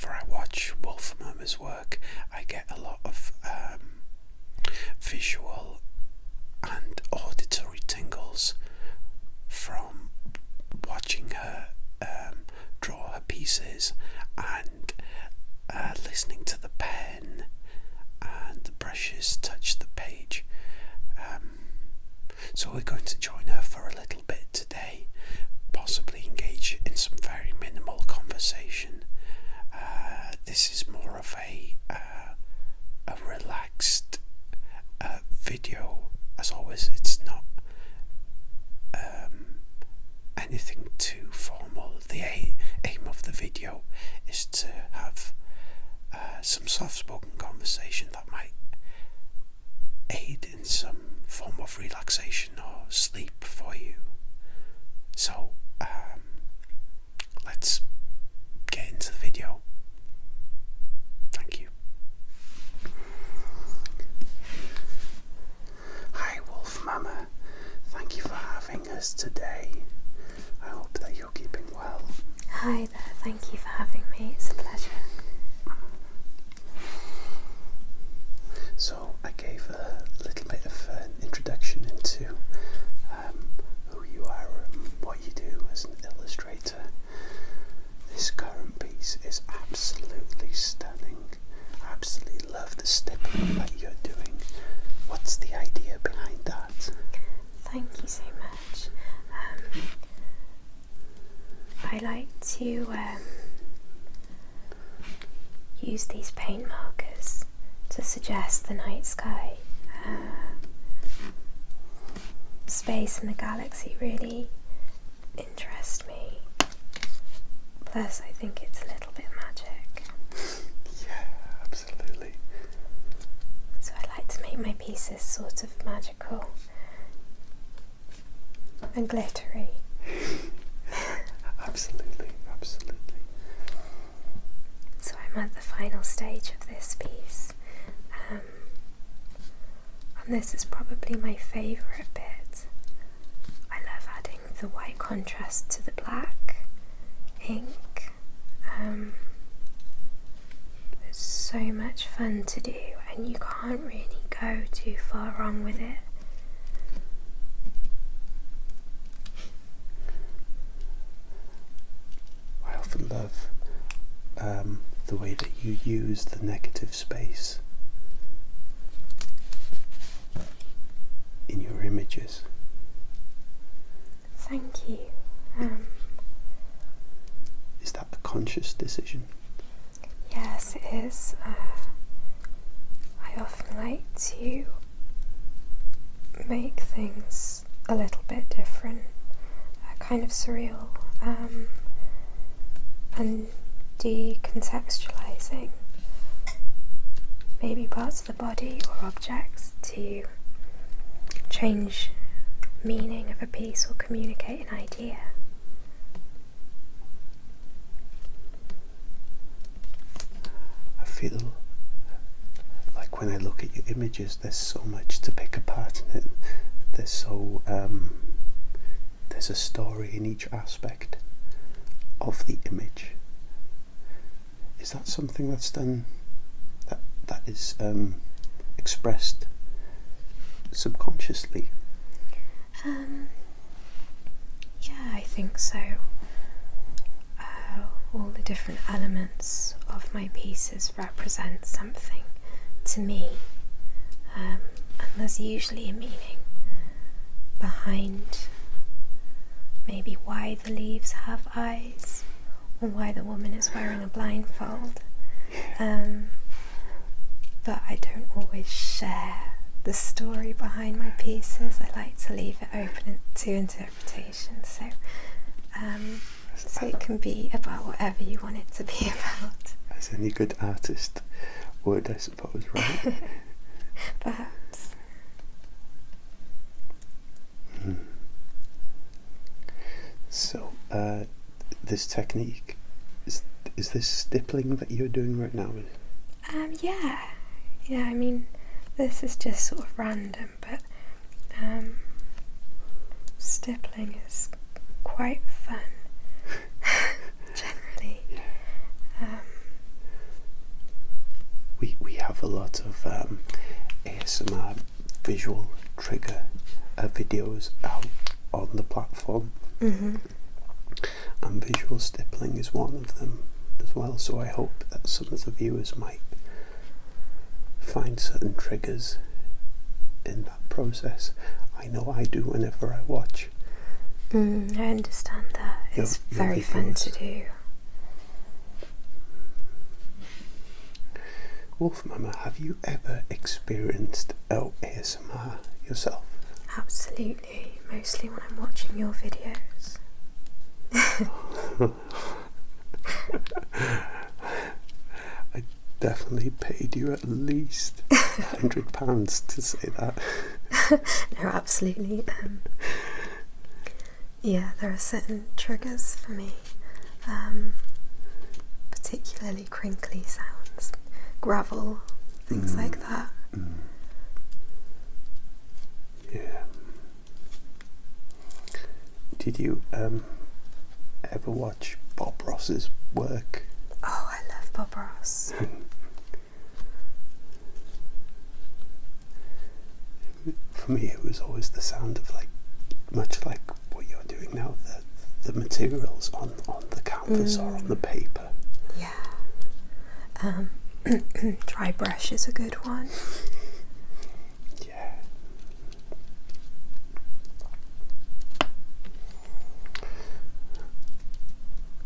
whenever I watch Wolfmumma's work, I get a lot of visual and auditory tingles from watching her draw her pieces and listening to the pen and the brushes touch the page. So we're going to join her for a little bit today, possibly engage in some very minimal conversation. This is more of a relaxed video. As always, it's not anything too formal. The aim of the video is to have some soft-spoken conversation that might aid in some form of relaxation or sleep for you. So let's get into the video. Thank you. Hi Wolfmumma, thank you for having us today. I hope that you're keeping well. Hi there, thank you for having me, it's a pleasure. So I gave a little bit of an introduction into who you are and what you do as an illustrator. This current piece is absolutely stunning. I absolutely love the stippling that you're doing. What's the idea behind that? Thank you so much. I like to use these paint markers to suggest the night sky. Space and the galaxy really interest me. Plus, I think it's a little bit magic. Yeah, absolutely. So I like to make my pieces sort of magical and glittery. Absolutely, absolutely. So I'm at the final stage of this piece. And this is probably my favourite bit. I love adding the white contrast to the black ink. It's so much fun to do, and you can't really go too far wrong with it. I often love the way that you use the negative space in your images. Thank you. Is that a conscious decision? Yes, it is. I often like to make things a little bit different, kind of surreal, and decontextualizing maybe parts of the body or objects to change meaning of a piece or communicate an idea. I feel like when I look at your images, there's so much to pick apart in it. There's a story in each aspect of the image. Is that something that's done, that is expressed subconsciously? Yeah, I think so. All the different elements of my pieces represent something to me, and there's usually a meaning behind maybe why the leaves have eyes or why the woman is wearing a blindfold, but I don't always share the story behind my pieces. I like to leave it open to interpretation, so it can be about whatever you want it to be about. As any good artist would, I suppose, right? Perhaps. So, this technique, is this stippling that you're doing right now? Yeah, I mean, this is just sort of random, but stippling is quite fun, generally. a lot of ASMR visual trigger videos out on the platform, and visual stippling is one of them as well, so I hope that some of the viewers might find certain triggers in that process. I know I do whenever I watch. I understand that. It's very fun to do. Wolfmumma, have you ever experienced ASMR yourself? Absolutely, mostly when I'm watching your videos. I definitely paid you at least £100 to say that. No, absolutely. Yeah, there are certain triggers for me, particularly crinkly sounds, gravel, things like that. Yeah. Did you ever watch Bob Ross's work? Oh, I love Bob Ross. For me, it was always the sound of, like, much like what you're doing now, the materials on the canvas or on the paper. Yeah. Dry brush is a good one. Yeah.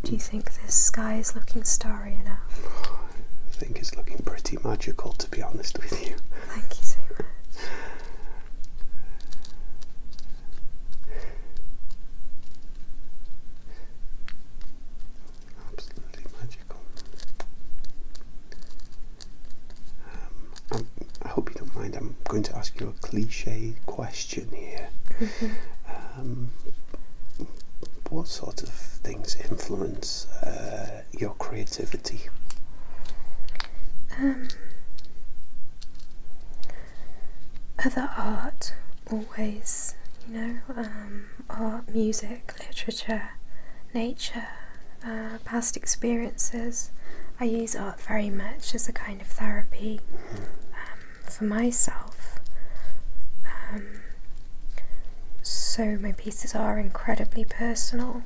Do you think this sky is looking starry enough? I think it's looking pretty magical, to be honest with you. Thank you so much. Absolutely magical. I hope you don't mind, I'm going to ask you a cliche question here. What sort of things influence your creativity? Other art, always, art, music, literature, nature, past experiences. I use art very much as a kind of therapy for myself. So my pieces are incredibly personal,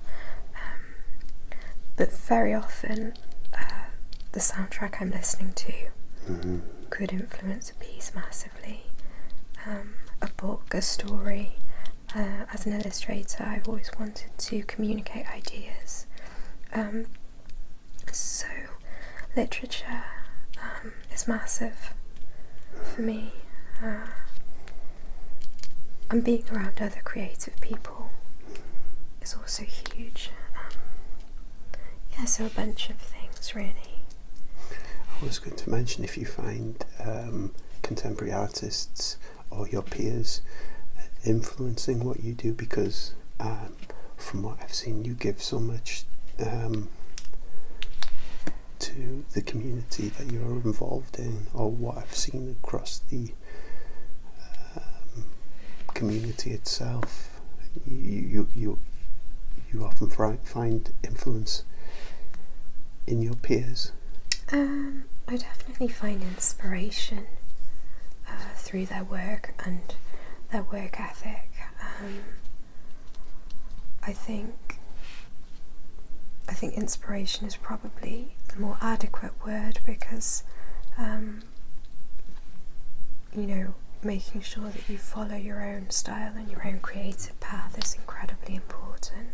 but very often the soundtrack I'm listening to could influence a piece massively. A book, a story. As an illustrator, I've always wanted to communicate ideas. So literature is massive for me. And being around other creative people is also huge. Yeah, so a bunch of things, really. I was going to mention, if you find contemporary artists or your peers influencing what you do, because from what I've seen, you give so much to the community that you're involved in, or what I've seen across the community itself. You often find influence in your peers. I definitely find inspiration through their work and their work ethic. I think inspiration is probably the more adequate word, because making sure that you follow your own style and your own creative path is incredibly important.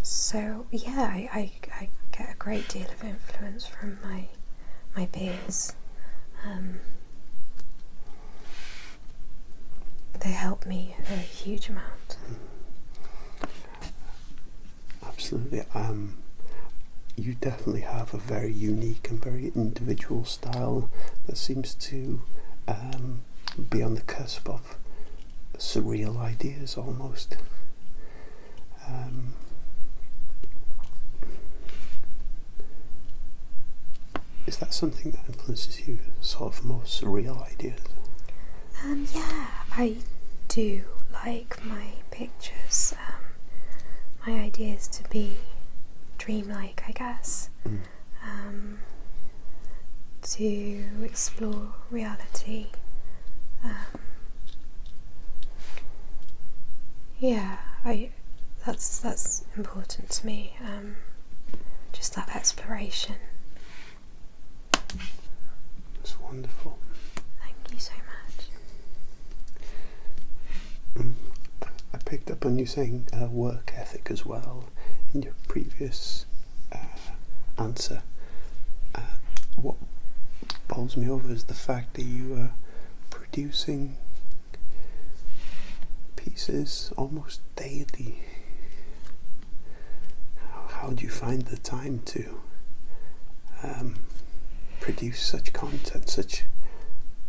So yeah, I get a great deal of influence from my peers. They help me a huge amount. Absolutely. You definitely have a very unique and very individual style that seems to be on the cusp of surreal ideas almost. Is that something that influences you, sort of more surreal ideas? Yeah, I do like my pictures, my ideas to be dreamlike, I guess. to explore reality. That's important to me. Just that exploration. It's wonderful. Thank you so much. I picked up on you saying work ethic as well in your previous answer. What bowls me over is the fact that you are producing pieces almost daily. How do you find the time to produce such content, such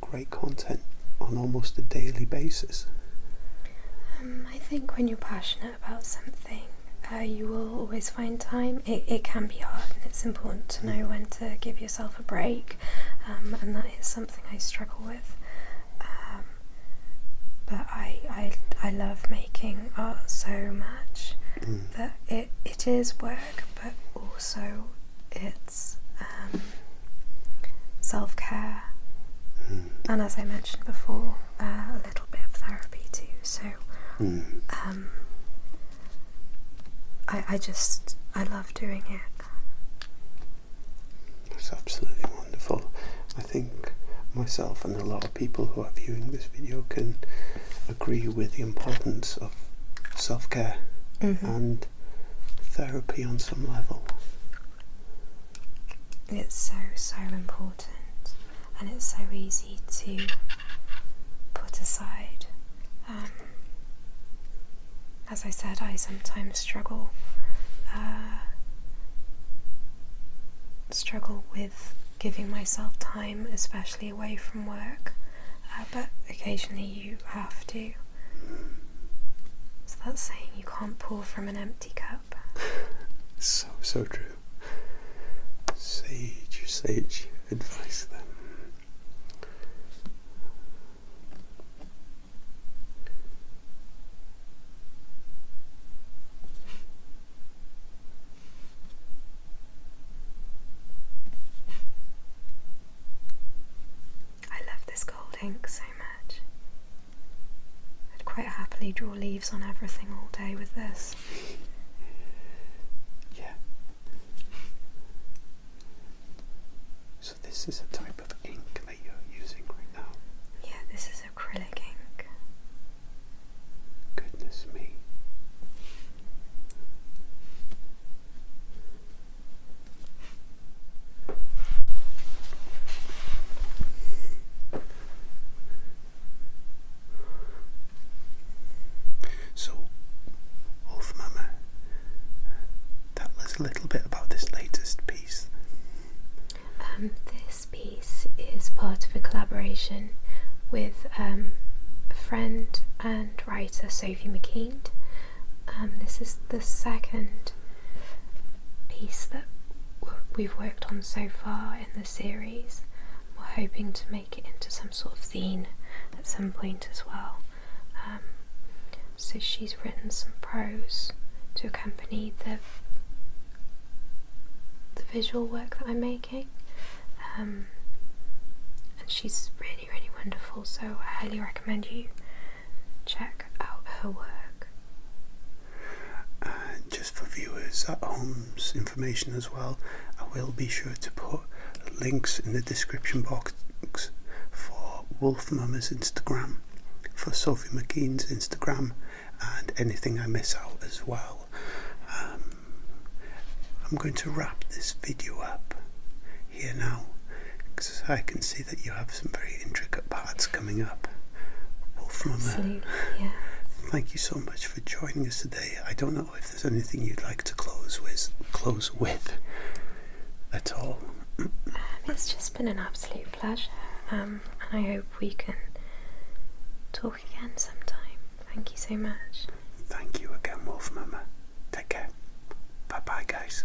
great content on almost a daily basis? I think when you're passionate about something, you will always find time. It can be hard, and it's important to know when to give yourself a break, and that is something I struggle with. But I love making art so much that it is work, but also it's self-care, and as I mentioned before, a little bit of therapy too. So I love doing it. That's absolutely wonderful. I think myself and a lot of people who are viewing this video can agree with the importance of self-care and therapy on some level. It's so important, and it's so easy to put aside. As I said, I sometimes struggle with giving myself time, especially away from work, but occasionally you have to. It's that saying, you can't pour from an empty cup. So true. Sage advice then. Ink so much. I'd quite happily draw leaves on everything all day with this. Yeah. So this is a type of ink that you're using right now? Yeah, this is acrylic ink. Goodness me. So, Wolfmumma, tell us a little bit about this latest piece. This piece is part of a collaboration with a friend and writer, Sophie Mckeand. This is the second piece that we've worked on so far in the series. We're hoping to make it into some sort of zine at some point as well. So she's written some prose to accompany the visual work that I'm making, and she's really wonderful, so I highly recommend you check out her work. Just for viewers at home's information as well, I will be sure to put links in the description box for Wolfmumma's Instagram, for Sophie Mckeand's Instagram, and anything I miss out as well. I'm going to wrap this video up here now, because I can see that you have some very intricate parts coming up. Wolfmumma, Absolutely, yeah. thank you so much for joining us today. I don't know if there's anything you'd like to close with at all. It's just been an absolute pleasure, and I hope we can talk again sometime. Thank you so much. Thank you again, Wolfmumma. Take care. Bye bye, guys.